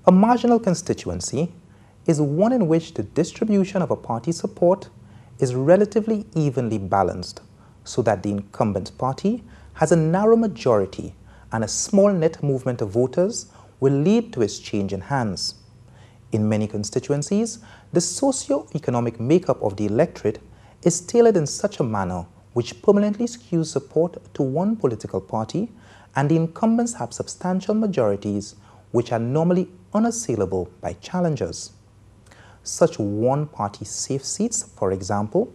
A marginal constituency is one in which the distribution of a party's support is relatively evenly balanced, so that the incumbent party has a narrow majority and a small net movement of voters will lead to its change in hands. In many constituencies, the socio-economic makeup of the electorate is tailored in such a manner which permanently skews support to one political party, and the incumbents have substantial majorities which are normally unassailable by challengers. Such one-party safe seats, for example,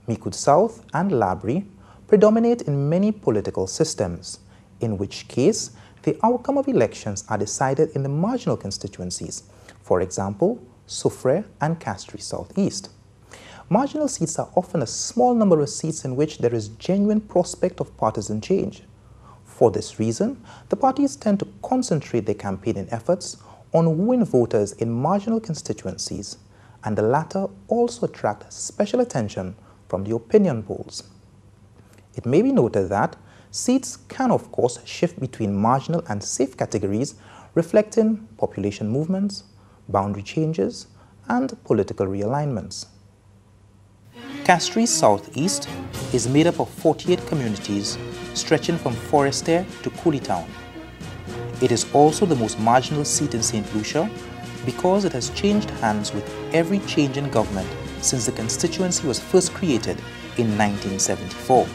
Micoud South and Labrie, predominate in many political systems, in which case the outcome of elections are decided in the marginal constituencies, for example, Soufrière and Castries Southeast. Marginal seats are often a small number of seats in which there is genuine prospect of partisan change. For this reason, the parties tend to concentrate their campaigning efforts on wooing voters in marginal constituencies, and the latter also attract special attention from the opinion polls. It may be noted that seats can of course shift between marginal and safe categories, reflecting population movements, boundary changes, and political realignments. Castries Southeast is made up of 48 communities stretching from Forestier to Cooleytown. It is also the most marginal seat in St. Lucia because it has changed hands with every change in government since the constituency was first created in 1974.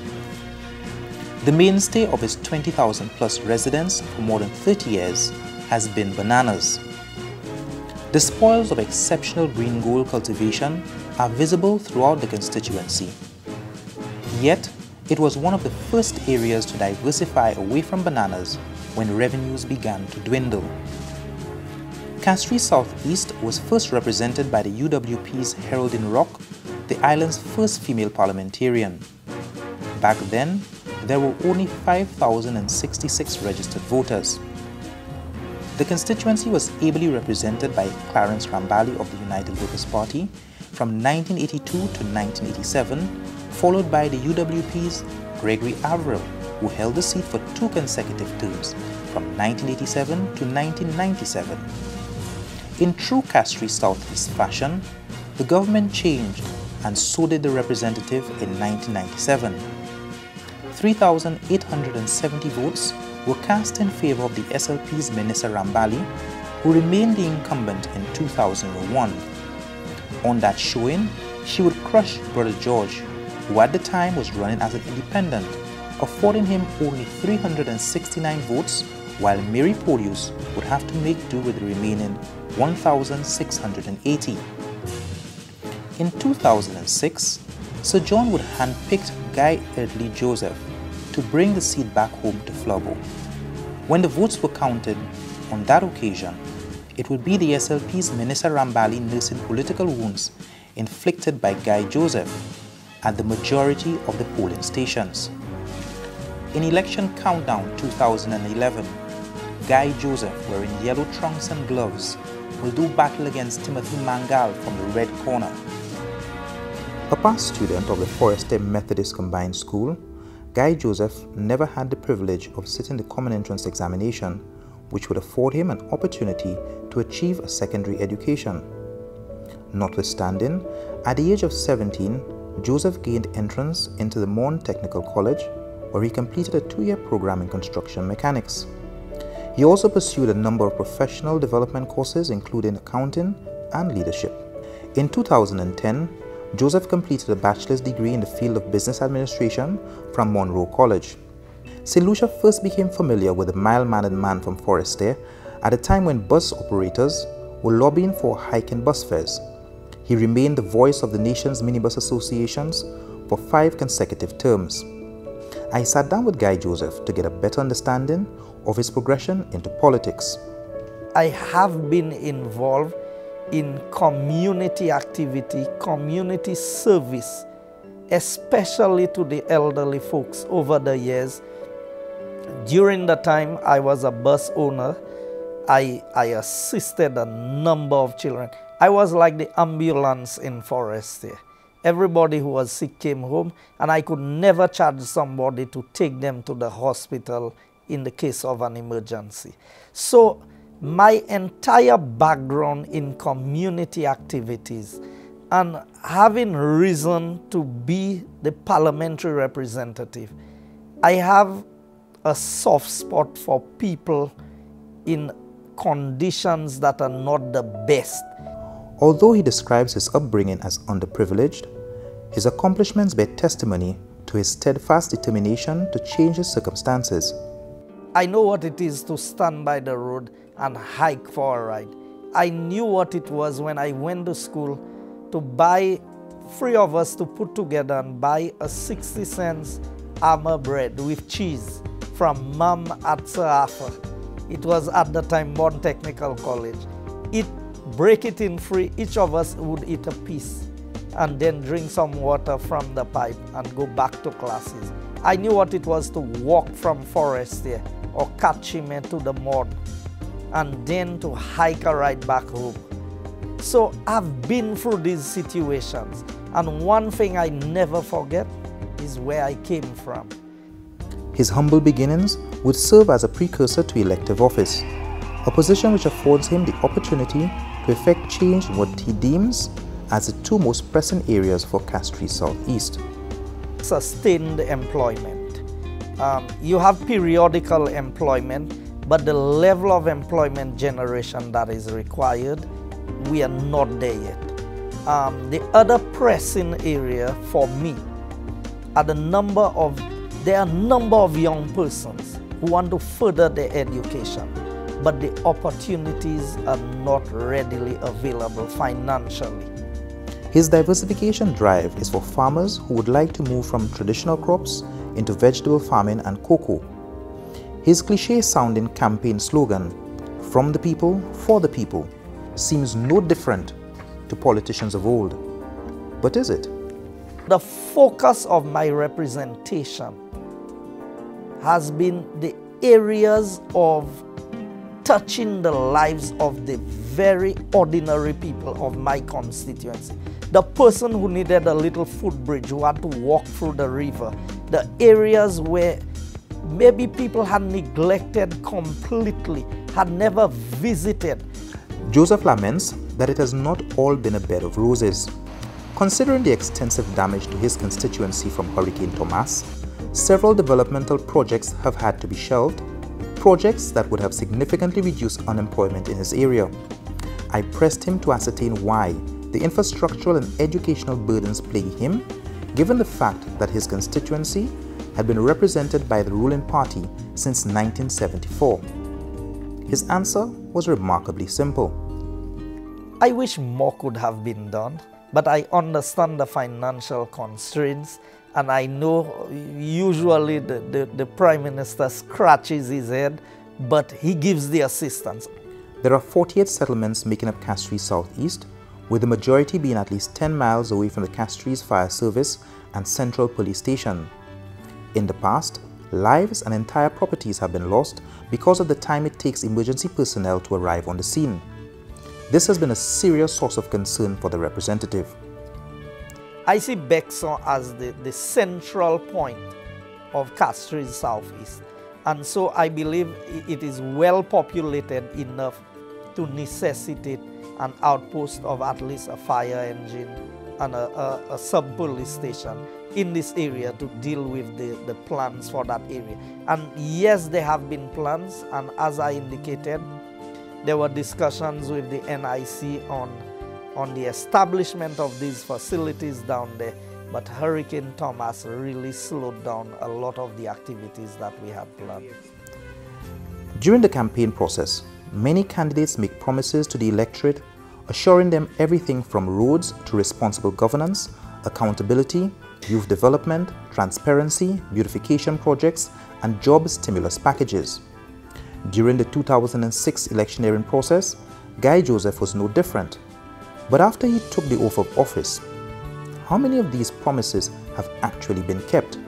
The mainstay of its 20,000 plus residents for more than 30 years has been bananas. The spoils of exceptional green gold cultivation are visible throughout the constituency. Yet, it was one of the first areas to diversify away from bananas when revenues began to dwindle. Castries Southeast was first represented by the UWP's Heraldine Rock, the island's first female parliamentarian. Back then, there were only 5,066 registered voters. The constituency was ably represented by Clarence Rambali of the United Workers' Party from 1982 to 1987, followed by the UWP's Gregory Averill, who held the seat for 2 consecutive terms from 1987 to 1997. In true Castries Southeast fashion, the government changed, and so did the representative in 1997. 3,870 votes were cast in favor of the SLP's Minister Rambali, who remained the incumbent in 2001. On that showing, she would crush Brother George, who at the time was running as an independent, affording him only 369 votes, while Mary Polius would have to make do with the remaining 1,680. In 2006, Sir John would handpick Guyjoseph to bring the seat back home to Flabo. When the votes were counted on that occasion, it would be the SLP's Minister Rambali nursing political wounds inflicted by Guyjoseph at the majority of the polling stations. In Election Countdown 2011, Guyjoseph, wearing yellow trunks and gloves, will do battle against Timothy Mangal from the red corner. A past student of the Forestier Methodist Combined School, Guyjoseph never had the privilege of sitting the Common Entrance examination, which would afford him an opportunity to achieve a secondary education. Notwithstanding, at the age of 17, Joseph gained entrance into the Morn Technical College, where he completed a 2-year program in construction mechanics. He also pursued a number of professional development courses, including accounting and leadership. In 2010, Joseph completed a bachelor's degree in the field of business administration from Monroe College. St. Lucia first became familiar with the mild-mannered man from Forestier at a time when bus operators were lobbying for a hike in bus fares. He remained the voice of the nation's minibus associations for 5 consecutive terms. I sat down with Guyjoseph to get a better understanding of his progression into politics. I have been involved in community activity, community service, especially to the elderly folks over the years. During the time I was a bus owner, I assisted a number of children. I was like the ambulance in Forestier. Everybody who was sick came home, and I could never charge somebody to take them to the hospital in the case of an emergency. So My entire background in community activities and having risen to be the parliamentary representative, I have a soft spot for people in conditions that are not the best. Although he describes his upbringing as underprivileged, his accomplishments bear testimony to his steadfast determination to change his circumstances. I know what it is to stand by the road and hike for a ride. I knew what it was when I went to school to buy, 3 of us to put together and buy a 60 cents armor bread with cheese from Mom at Sir Arthur. It was at the time Bond Technical College. Break it in 3, each of us would eat a piece and then drink some water from the pipe and go back to classes. I knew what it was to walk from Forestier or Kachime to the Mod and then to hike a ride back home. So I've been through these situations, and one thing I never forget is where I came from. His humble beginnings would serve as a precursor to elective office, a position which affords him the opportunity to effect change in what he deems as the 2 most pressing areas for Castries Southeast. Sustained employment. You have periodical employment, but the level of employment generation that is required, we are not there yet. The other pressing area for me are there are a number of young persons who want to further their education, but the opportunities are not readily available financially. His diversification drive is for farmers who would like to move from traditional crops into vegetable farming and cocoa. His cliché-sounding campaign slogan, "From the people, for the people," seems no different to politicians of old. But is it? The focus of my representation has been the areas of touching the lives of the very ordinary people of my constituency. The person who needed a little footbridge, who had to walk through the river. The areas where maybe people had neglected completely, had never visited. Joseph laments that it has not all been a bed of roses. Considering the extensive damage to his constituency from Hurricane Thomas, several developmental projects have had to be shelved, projects that would have significantly reduced unemployment in his area. I pressed him to ascertain why the infrastructural and educational burdens plague him, given the fact that his constituency had been represented by the ruling party since 1974. His answer was remarkably simple. I wish more could have been done, but I understand the financial constraints, and I know usually the Prime Minister scratches his head, but he gives the assistance. There are 48 settlements making up Castries Southeast, with the majority being at least 10 miles away from the Castries Fire Service and Central Police Station. In the past, lives and entire properties have been lost because of the time it takes emergency personnel to arrive on the scene. This has been a serious source of concern for the representative. I see Bexon as the central point of Castries Southeast, and so I believe it is well populated enough to necessitate an outpost of at least a fire engine and a sub-police station in this area to deal with the plans for that area. And yes, there have been plans, and as I indicated, there were discussions with the NIC on the establishment of these facilities down there, but Hurricane Thomas really slowed down a lot of the activities that we had planned. During the campaign process, many candidates make promises to the electorate, assuring them everything from roads to responsible governance, accountability, youth development, transparency, beautification projects, and job stimulus packages. During the 2006 electioneering process, Guyjoseph was no different. But after he took the oath of office, how many of these promises have actually been kept?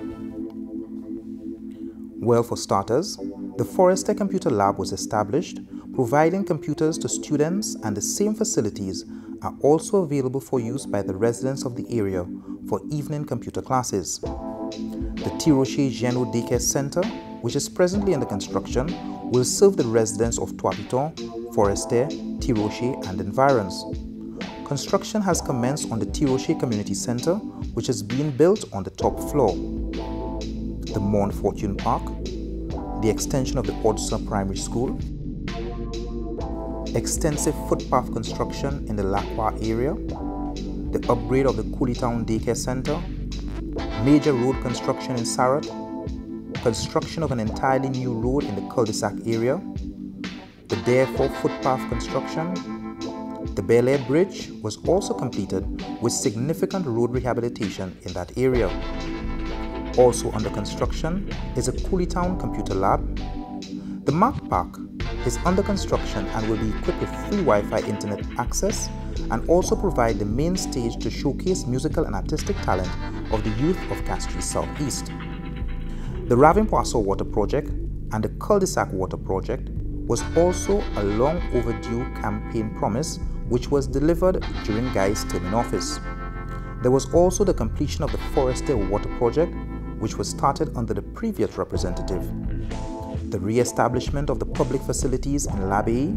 Well, for starters, the Forestier Computer Lab was established, providing computers to students, and the same facilities are also available for use by the residents of the area for evening computer classes. The Tiroche Geno Daycare Center, which is presently under construction, will serve the residents of Trois Pitons Forestier, Tiroche, and environs. Construction has commenced on the Tiroche Community Center, which is being built on the top floor. The Mont Fortune Park, the extension of the Odessa Primary School, extensive footpath construction in the Lacroix area, the upgrade of the Cooleytown Daycare Center, major road construction in Sarat, construction of an entirely new road in the cul-de-sac area, the therefore footpath construction. The Bel Air Bridge was also completed with significant road rehabilitation in that area. Also under construction is a Cooleytown Computer Lab. The Mark Park is under construction and will be equipped with free Wi-Fi internet access and also provide the main stage to showcase musical and artistic talent of the youth of Castries Southeast. The Ravin-Poisson Water Project and the Cul-de-sac Water Project was also a long overdue campaign promise which was delivered during Guy's term in office. There was also the completion of the Forestier Water Project, which was started under the previous representative. The re-establishment of the public facilities in L'Abbaye.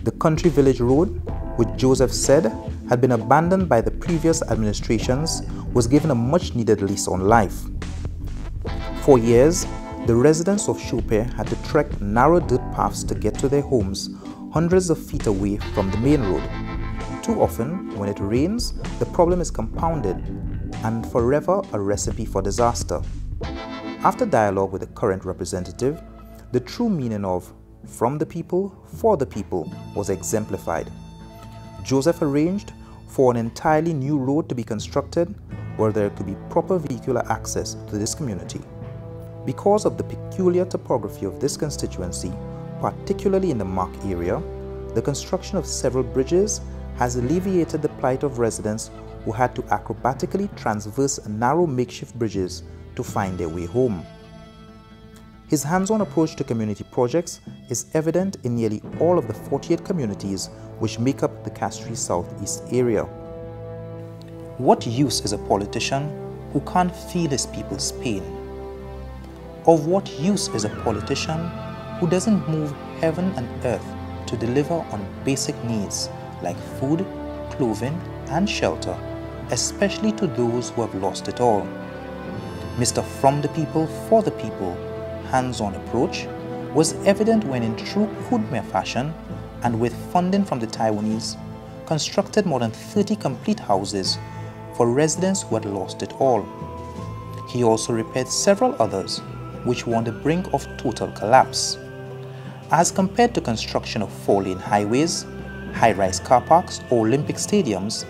The Country Village Road, which Joseph said had been abandoned by the previous administrations, was given a much-needed lease on life. For years, the residents of Choupet had to trek narrow dirt paths to get to their homes, hundreds of feet away from the main road. Too often, when it rains, the problem is compounded and forever a recipe for disaster. After dialogue with the current representative, the true meaning of "from the people, for the people" was exemplified. Joseph arranged for an entirely new road to be constructed where there could be proper vehicular access to this community. Because of the peculiar topography of this constituency, particularly in the Mark area, the construction of several bridges has alleviated the plight of residents who had to acrobatically traverse narrow makeshift bridges to find their way home. His hands-on approach to community projects is evident in nearly all of the 48 communities which make up the Castries Southeast area. What use is a politician who can't feel his people's pain? Of what use is a politician who doesn't move heaven and earth to deliver on basic needs like food, clothing, and shelter, especially to those who have lost it all? Mr. From the People, for the People hands-on approach was evident when in true Khmer fashion and with funding from the Taiwanese, constructed more than 30 complete houses for residents who had lost it all. He also repaired several others which were on the brink of total collapse. As compared to construction of 4-lane highways, high-rise car parks, or Olympic stadiums,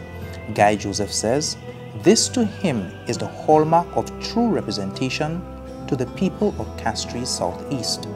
Guyjoseph says this to him is the hallmark of true representation to the people of Castries Southeast.